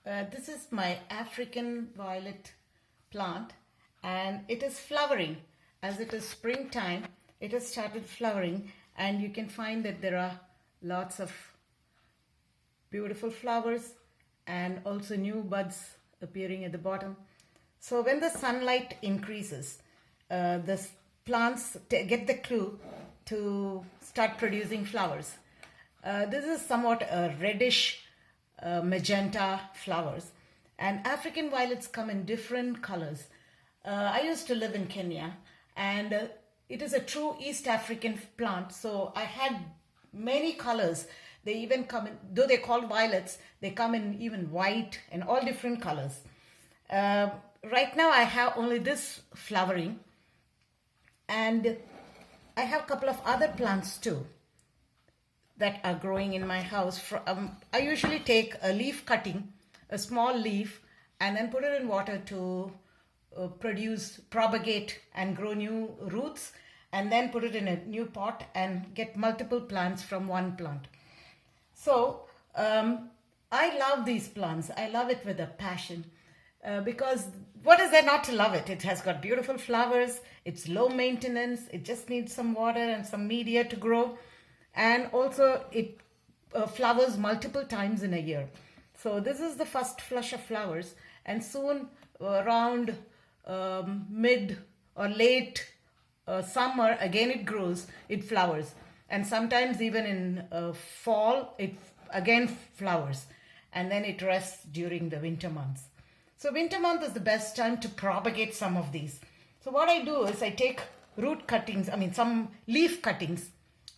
This is my African violet plant, and it is flowering. As it is springtime, it has started flowering, and you can find that there are lots of beautiful flowers and also new buds appearing at the bottom. So when the sunlight increases, the plants get the clue to start producing flowers. This is somewhat a reddish magenta flowers, and African violets come in different colors. I used to live in Kenya, and it is a true East African plant, so I had many colors. They even come in, though they're called violets, they come in even white and all different colors. Right now I have only this flowering, and I have a couple of other plants too that are growing in my house. I usually take a leaf cutting, a small leaf, and then put it in water to propagate and grow new roots, and then put it in a new pot and get multiple plants from one plant. So I love these plants. I love it with a passion because what is there not to love it? It has got beautiful flowers. It's low maintenance. It just needs some water and some media to grow. And also it flowers multiple times in a year. So this is the first flush of flowers, and soon around mid or late summer again it grows, it flowers, and sometimes even in fall it again flowers, and then it rests during the winter months. So winter month is the best time to propagate some of these. So what I do is I take some leaf cuttings,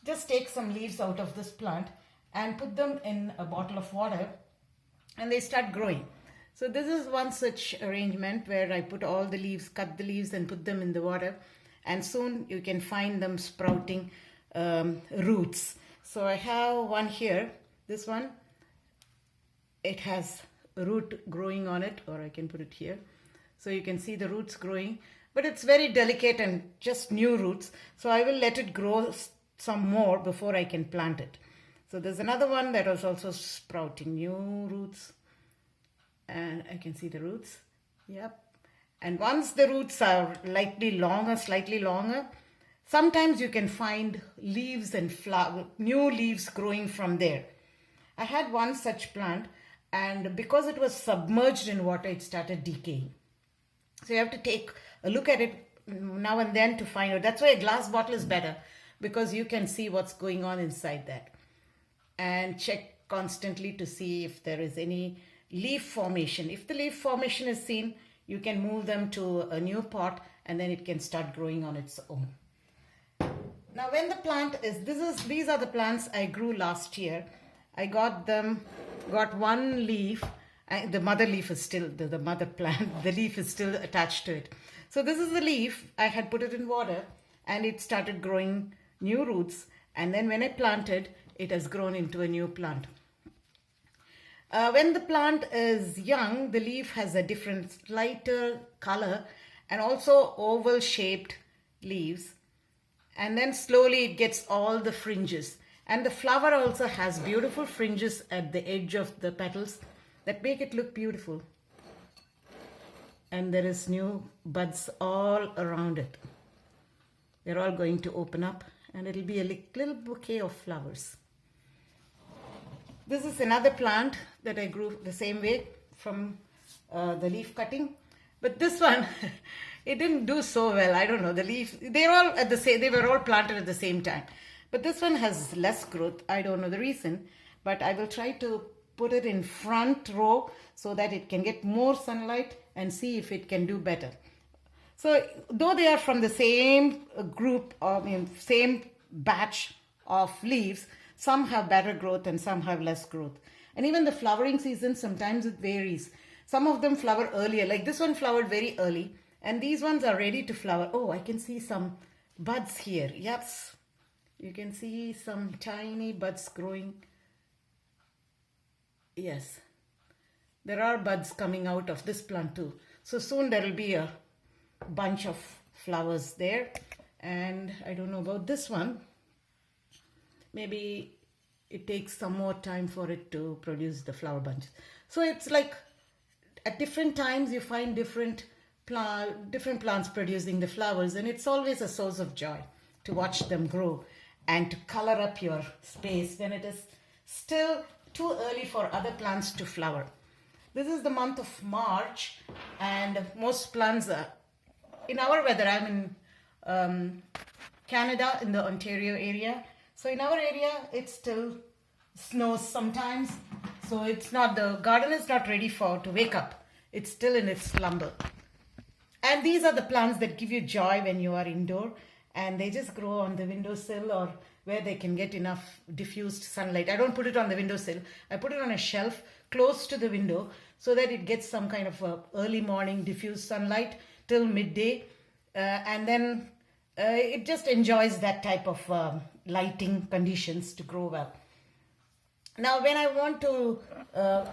just take some leaves out of this plant and put them in a bottle of water, and they start growing. So this is one such arrangement where I put all the leaves, cut the leaves and put them in the water, and soon you can find them sprouting roots. So I have one here, this one, it has a root growing on it, or I can put it here. So you can see the roots growing, but it's very delicate and just new roots. So I will let it grow some more before I can plant it. So there's another one that is also sprouting new roots, and I can see the roots. Yep. And once the roots are slightly longer, sometimes you can find leaves and new leaves growing from there. I had one such plant, and because it was submerged in water, it started decaying. So you have to take a look at it now and then to find out. That's why a glass bottle is better, because you can see what's going on inside that. And check constantly to see if there is any leaf formation. If the leaf formation is seen, you can move them to a new pot, and then it can start growing on its own. Now when the plant these are the plants I grew last year. I got one leaf, the mother leaf is still, the mother plant, the leaf is still attached to it. So this is the leaf, I had put it in water, and it started growing new roots, and then when I planted, it has grown into a new plant. When the plant is young, the leaf has a different, lighter color and also oval shaped leaves. And then slowly it gets all the fringes. And the flower also has beautiful fringes at the edge of the petals that make it look beautiful. And there is new buds all around it. They're all going to open up, and it'll be a little bouquet of flowers. This is another plant that I grew the same way from the leaf cutting. But this one, it didn't do so well. I don't know, the leaf, they were all planted at the same time. But this one has less growth. I don't know the reason, but I will try to put it in front row so that it can get more sunlight and see if it can do better. So though they are from the same group, same batch of leaves, some have better growth and some have less growth. And even the flowering season, sometimes it varies. Some of them flower earlier, like this one flowered very early, and these ones are ready to flower. Oh, I can see some buds here. Yes, you can see some tiny buds growing. Yes, there are buds coming out of this plant too. So soon there will be a bunch of flowers there. And I don't know about this one. Maybe it takes some more time for it to produce the flower bunches. So it's like at different times you find different plants producing the flowers, and it's always a source of joy to watch them grow and to color up your space when it is still too early for other plants to flower. This is the month of March, and most plants are in our weather. I'm in Canada, in the Ontario area. So in our area, it still snows sometimes. So it's not, the garden is not ready to wake up. It's still in its slumber. And these are the plants that give you joy when you are indoor, and they just grow on the windowsill or where they can get enough diffused sunlight. I don't put it on the windowsill. I put it on a shelf close to the window so that it gets some kind of early morning diffused sunlight till midday. And then it just enjoys that type of lighting conditions to grow well. Now when I want to,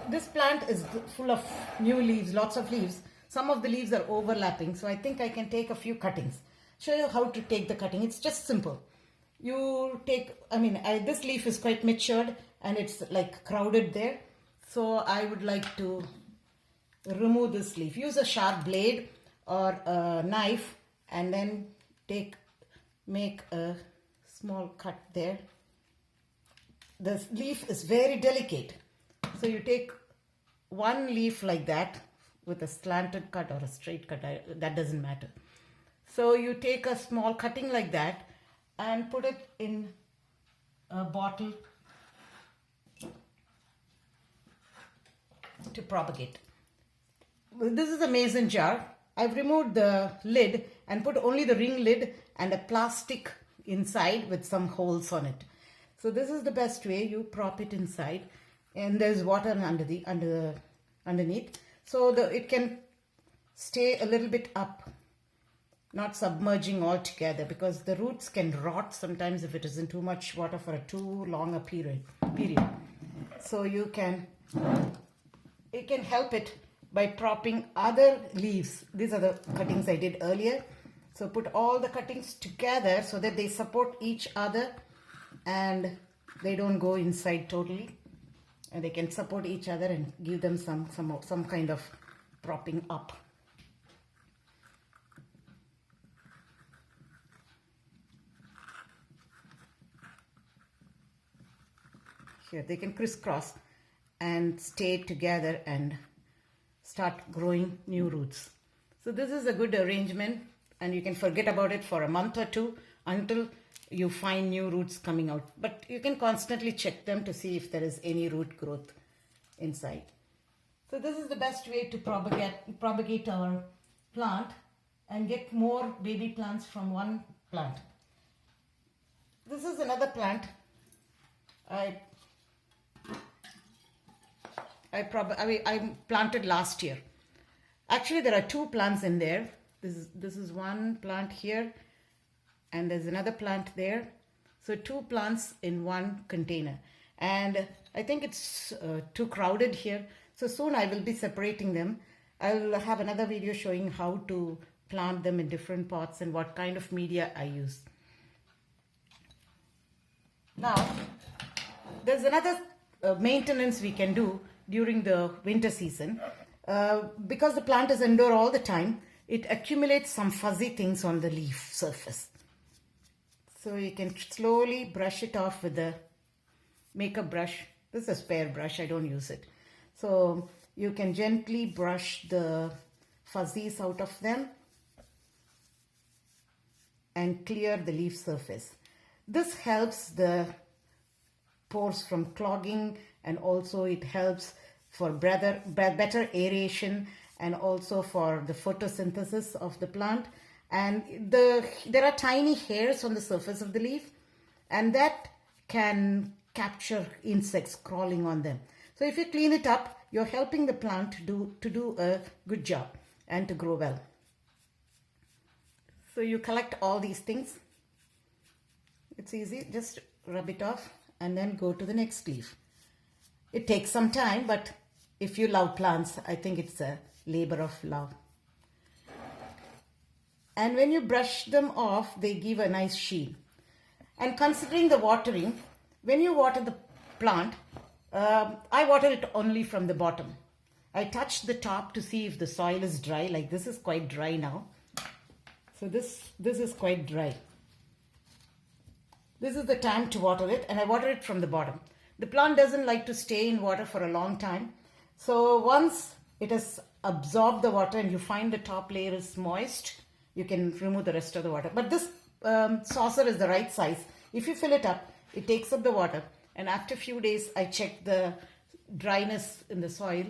this plant is full of new leaves, lots of leaves. Some of the leaves are overlapping, so I think I can take a few cuttings. Show you how to take the cutting. It's just simple. You take, this leaf is quite matured and it's like crowded there. So I would like to remove this leaf. Use a sharp blade or a knife and then make a small cut there. The leaf is very delicate. So you take one leaf like that with a slanted cut or a straight cut, that doesn't matter. So you take a small cutting like that and put it in a bottle to propagate. This is a mason jar. I've removed the lid and put only the ring lid and a plastic inside with some holes on it. So this is the best way. You prop it inside, and there's water underneath, so it can stay a little bit up, not submerging altogether, because the roots can rot sometimes if it is in too much water for a too long a period. So it can help it by propping other leaves. These are the cuttings I did earlier. So put all the cuttings together so that they support each other and they don't go inside totally, and they can support each other and give them some kind of propping up. Here they can crisscross and stay together and start growing new roots. So this is a good arrangement, and you can forget about it for a month or two until you find new roots coming out. But you can constantly check them to see if there is any root growth inside. So this is the best way to propagate our plant and get more baby plants from one plant. This is another plant I planted last year. Actually, there are two plants in there. This is one plant here, and there's another plant there. So two plants in one container, and I think it's too crowded here. So soon I will be separating them. I'll have another video showing how to plant them in different pots and what kind of media I use. Now, there's another maintenance we can do during the winter season. Because the plant is indoor all the time, it accumulates some fuzzy things on the leaf surface. So you can slowly brush it off with the makeup brush. This is a spare brush, I don't use it. So you can gently brush the fuzzies out of them and clear the leaf surface. This helps the pores from clogging, and also it helps for better aeration and also for the photosynthesis of the plant. And there are tiny hairs on the surface of the leaf, and that can capture insects crawling on them. So if you clean it up, you're helping the plant to do a good job and to grow well. So you collect all these things. It's easy, just rub it off and then go to the next leaf. It takes some time, but if you love plants, I think it's a labor of love. And when you brush them off, they give a nice sheen. And considering the watering, when you water the plant, I water it only from the bottom. I touch the top to see if the soil is dry. Like this is quite dry now. So this is quite dry. This is the time to water it, and I water it from the bottom. The plant doesn't like to stay in water for a long time. So once it has absorbed the water and you find the top layer is moist, you can remove the rest of the water. But this saucer is the right size. If you fill it up, it takes up the water. And after a few days, I check the dryness in the soil.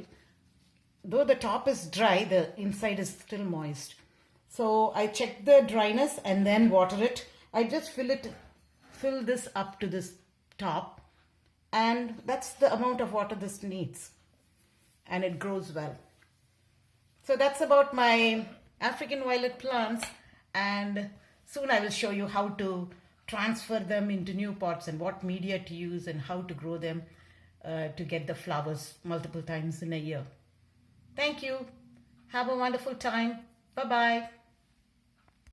Though the top is dry, the inside is still moist. So I check the dryness and then water it. I just fill this up to this top, and that's the amount of water this needs, and it grows well. So that's about my African violet plants, and soon I will show you how to transfer them into new pots and what media to use and how to grow them to get the flowers multiple times in a year. Thank you. Have a wonderful time. Bye-bye.